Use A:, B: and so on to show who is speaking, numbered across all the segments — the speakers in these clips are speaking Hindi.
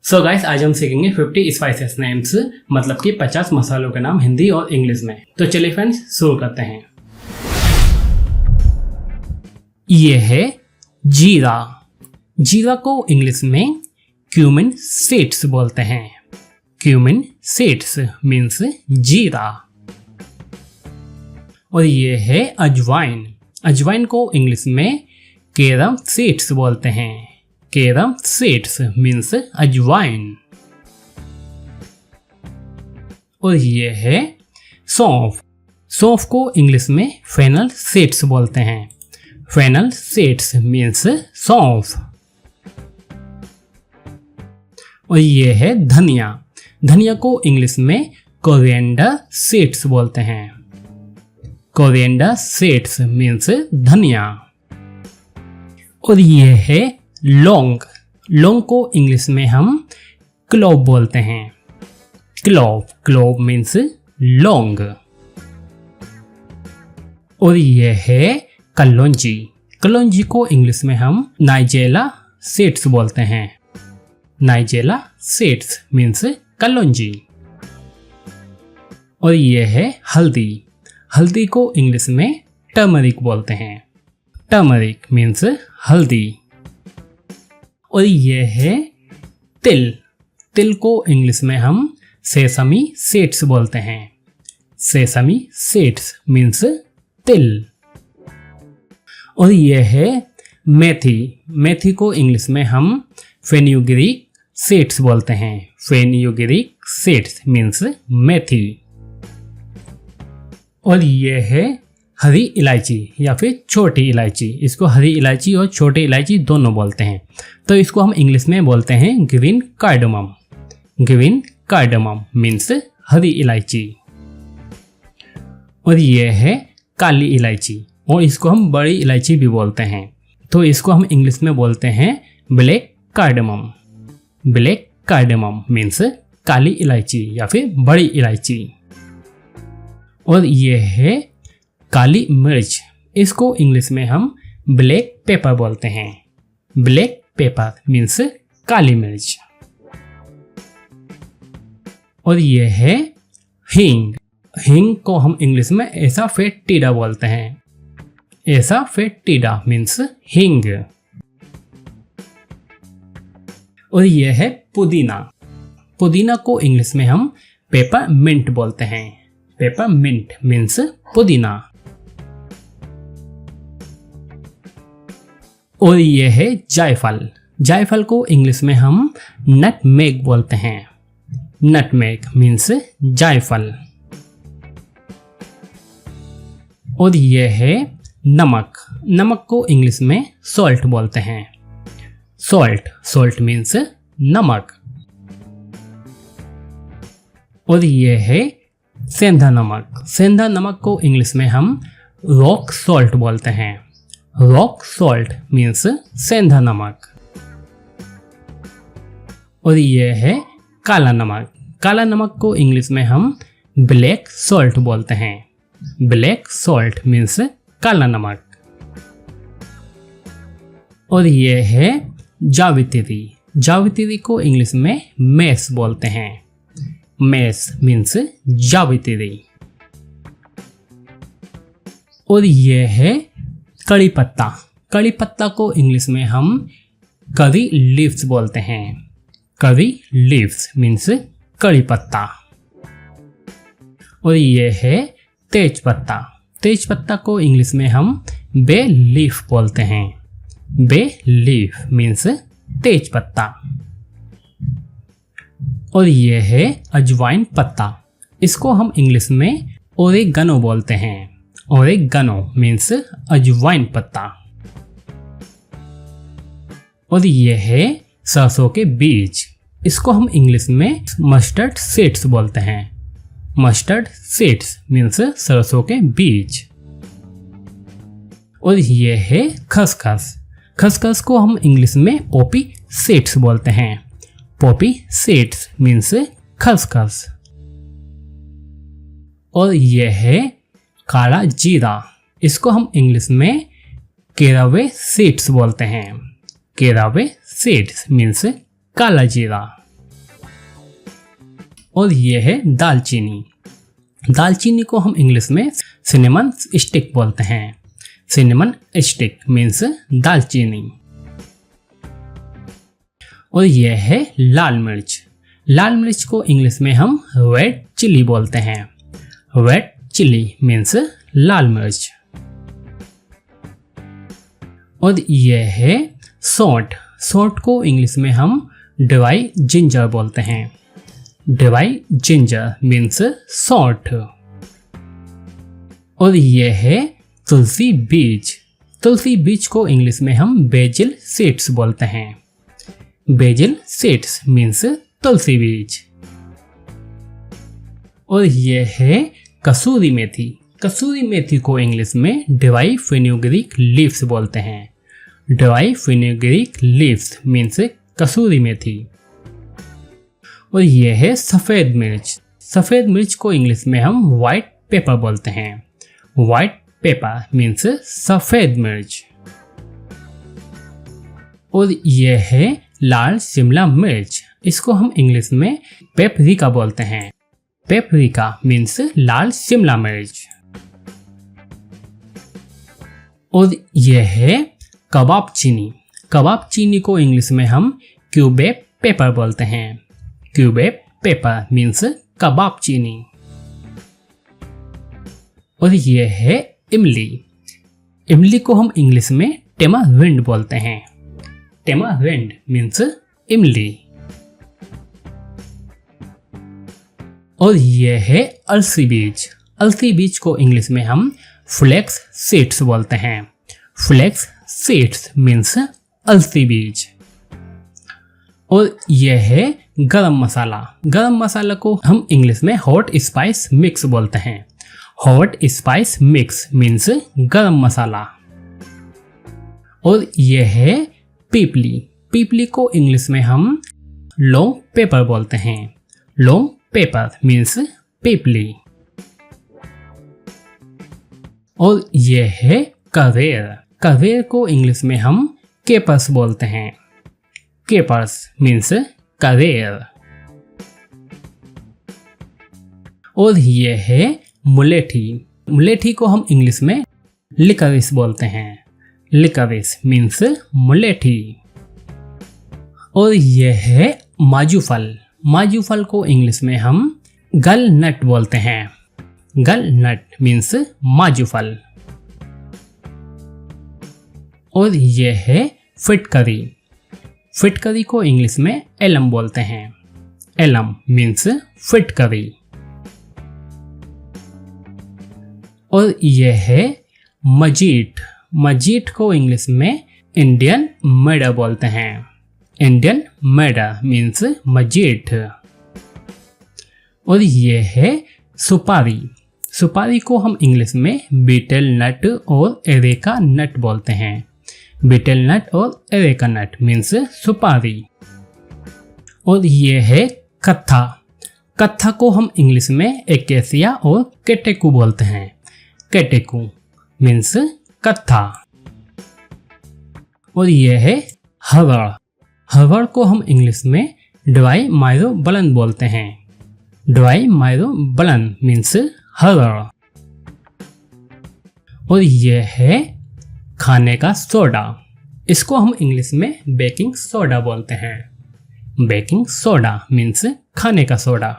A: सो गाइस, आज हम सीखेंगे 50 स्पाइसेस नेम्स, मतलब कि 50 मसालों के नाम हिंदी और इंग्लिश में। तो चलिए फ्रेंड्स, शुरू करते हैं। ये है जीरा। जीरा को इंग्लिश में क्यूमिन सीड्स बोलते हैं। क्यूमिन सीड्स मीन्स जीरा। और ये है अजवाइन। अजवाइन को इंग्लिश में कैरम सीड्स बोलते हैं। कैरम सीड्स मीन्स अजवाइन। और ये है सौंफ। सौंफ को इंग्लिश में फेनल सीड्स बोलते हैं। फेनल सीड्स मीन्स सौंफ। और ये है धनिया। धनिया को इंग्लिश में कोरिएंडर सीड्स बोलते हैं। कोरिएंडर सीड्स मीन्स धनिया। और ये है लौंग। लौंग को इंग्लिश में हम क्लोव बोलते हैं। क्लोव, क्लोव मीन्स लौंग। और ये है कलौंजी। कलौंजी को इंग्लिश में हम नाइजेला सीड्स बोलते हैं। नाइजेला सीड्स मीन्स कलौंजी। और ये है हल्दी। हल्दी को इंग्लिश में टर्मरिक बोलते हैं। टर्मरिक मीन्स हल्दी। और ये है तिल। तिल को इंग्लिश में हम सेसमी सीड्स बोलते हैं। सेसमी सीड्स मीन्स तिल। और ये है मेथी। मेथी को इंग्लिश में हम फेन्यूग्रीक सीड्स बोलते हैं। फेन्यूग्रीक सीड्स मीन्स मेथी। और ये है हरी इलायची या फिर छोटी इलायची। इसको हरी इलायची और छोटी इलायची दोनों बोलते हैं। तो इसको हम इंग्लिश में बोलते हैं green cardamom. Green cardamom means हरी इलायची। और ये है काली इलायची, और इसको हम बड़ी इलायची भी बोलते हैं। तो इसको हम इंग्लिश में बोलते हैं black cardamom. Black cardamom means काली इलायची या फिर बड़ी इलायची। और ये है काली मिर्च। इसको इंग्लिश में हम ब्लैक पेपर बोलते हैं। ब्लैक पेपर मीन्स काली मिर्च। और ये है हींग। हींग को हम इंग्लिश में ऐसा फेटिडा बोलते हैं। ऐसा फेटिडा मीन्स हींग। और ये है पुदीना। पुदीना को इंग्लिश में हम पेपर मिंट बोलते हैं। पेपर मिंट मीन्स पुदीना। और ये है जायफल। जायफल को इंग्लिश में हम नटमेग बोलते हैं। नटमेग मीन्स जायफल। और ये है नमक। नमक को इंग्लिश में सॉल्ट बोलते हैं। सॉल्ट, सॉल्ट मीन्स नमक। और ये है सेंधा नमक। सेंधा नमक को इंग्लिश में हम रॉक सॉल्ट बोलते हैं। रॉक सॉल्ट मीन्स सेंधा नमक। और ये है काला नमक। काला नमक को इंग्लिश में हम ब्लैक सॉल्ट बोलते हैं। ब्लैक सॉल्ट मीन्स काला नमक। और ये है जावित्री। जावित्री को इंग्लिश में मैस बोलते हैं। मैस मीन्स जावित्री। और ये है कड़ी पत्ता। कड़ी पत्ता को इंग्लिश में हम करी लीव्स बोलते हैं। करी लीव्स मीन्स कड़ी पत्ता। और ये है तेज पत्ता। तेज पत्ता को इंग्लिश में हम बे लीफ बोलते हैं। बे लीफ मीन्स तेज पत्ता। और ये है अजवाइन पत्ता। इसको हम इंग्लिश में ओरेगनो बोलते हैं। ओरेगनो मीन्स अजवाइन पत्ता। और ये है सरसों के बीज। इसको हम इंग्लिश में मस्टर्ड सीड्स बोलते हैं। मस्टर्ड सीड्स मीन्स सरसों के बीज। और ये है खसखस। खसखस को हम इंग्लिश में पॉपी सीड्स बोलते हैं। पॉपी सीड्स मीन्स खसखस। और ये है काला जीरा। इसको हम इंग्लिश में कैरावे सीड्स बोलते हैं। कैरावे सीड्स मीन्स काला जीरा। और ये है दालचीनी। दालचीनी को हम इंग्लिश में सिनेमन स्टिक बोलते हैं। सिनेमन स्टिक मीन्स दालचीनी। और यह है लाल मिर्च। लाल मिर्च को इंग्लिश में हम रेड चिली बोलते हैं। रेड चिली मीन्स लाल मिर्च। और यह है सौंठ। सौंठ को इंग्लिश में हम ड्राई जिंजर बोलते हैं। ड्राई जिंजर मीन्स सौंठ। और यह है तुलसी बीज। तुलसी बीज को इंग्लिश में हम बेजिल सीड्स बोलते हैं। बेजिल सीड्स मीन्स तुलसी बीज। और यह है कसूरी मेथी। कसूरी मेथी को इंग्लिश में ड्राई फेनुग्रीक लीव्स बोलते हैं। ड्राई फेनुग्रीक लीव्स मीन्स कसूरी मेथी। और यह है सफ़ेद मिर्च। सफ़ेद मिर्च को इंग्लिश में हम व्हाइट पेपर बोलते हैं। व्हाइट पेपर मीन्स सफ़ेद मिर्च। और यह है लाल शिमला मिर्च। इसको हम इंग्लिश में पेपरिका बोलते हैं। पेपरिका मीन्स लाल शिमला मिर्च। और यह है कबाब चीनी। कबाब चीनी को इंग्लिश में हम क्यूबेक पेपर बोलते हैं। क्यूबेक पेपर मीन्स कबाब चीनी। और यह है इमली। इमली को हम इंग्लिश में टेमारिंड बोलते हैं। टेमारिंड मीन्स इमली। और यह है अलसी बीज। अलसी बीज को इंग्लिश में हम फ्लेक्स सीड्स बोलते हैं। फ्लेक्स सीड्स मीन्स अलसी बीज। और यह है गरम मसाला। गरम मसाला को हम इंग्लिश में हॉट स्पाइस मिक्स बोलते हैं। हॉट स्पाइस मिक्स मीन्स गरम मसाला। और यह है पीपली। पीपली को इंग्लिश में हम लॉन्ग पेपर बोलते हैं। लॉन्ग पेपर मीन्स पीपली। और यह है कवेर। कवेर को इंग्लिश में हम केपर्स बोलते हैं। केपर्स मीन्स कवेर। और यह है मुलेठी। मुलेठी को हम इंग्लिश में लिकरिस बोलते हैं। लिकरिस मीन्स मुलेठी। और यह है माजूफल। माजूफल को इंग्लिश में हम गल नट बोलते हैं। गल नट मीन्स माजूफल। और यह है फिटकरी। फिटकरी को इंग्लिश में एलम बोलते हैं। एलम मीन्स फिटकरी। और यह है मजीट। मजीट को इंग्लिश में इंडियन मैडर बोलते हैं। इंडियन मैडर मीन्स मजीट। और यह है सुपारी। सुपारी को हम इंग्लिश में बीटल नट और एरेका नट बोलते हैं। बीटल नट और एरेका नट मीन्स सुपारी। और यह है कत्था। कत्था को हम इंग्लिश में एकेसिया और केटेकू बोलते हैं। केटेकू मीन्स कत्था। और यह है हवड़। हवड़ को हम इंग्लिश में ड्राई मायरो बलन बोलते हैं। ड्राई मायरो बलन मीन्स हवड़। और यह है खाने का सोडा। इसको हम इंग्लिश में बेकिंग सोडा बोलते हैं। बेकिंग सोडा मीन्स खाने का सोडा।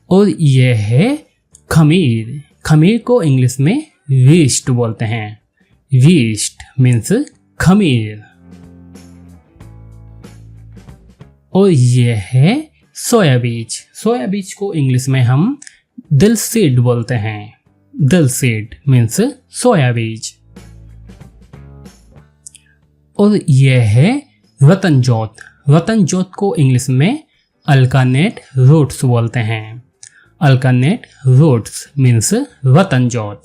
A: और यह है खमीर। खमीर को इंग्लिश में वीस्ट बोलते हैं। वीस्ट मीन्स खमीर। और यह है सोया बीज। सोया बीज को इंग्लिश में हम दिल सीड बोलते हैं। दिल सीड मीन्स सोया बीज। और यह है रतन जोत। रतन जोत को इंग्लिश में अल्कानेट रूट्स बोलते हैं। अल्कानेट रूट्स मीन्स रतन जोत।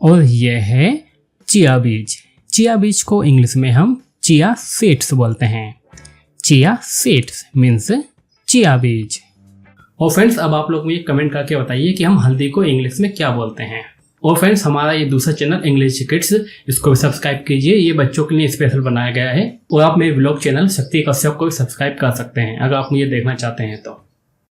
A: और यह है चिया बीज। चिया बीज को इंग्लिश में हम चिया सीड्स बोलते हैं। चिया सीड्स मीन्स चिया बीज। और फ्रेंड्स, अब आप लोग मुझे कमेंट करके बताइए कि हम हल्दी को इंग्लिश में क्या बोलते हैं। और फ्रेंड्स हमारा ये दूसरा चैनल इंग्लिश किड्स, इसको भी सब्सक्राइब कीजिए, ये बच्चों के लिए स्पेशल बनाया गया है। और आप मेरे व्लॉग चैनल शक्ति कश्यप को भी सब्सक्राइब कर सकते हैं अगर आप मुझे देखना चाहते हैं तो।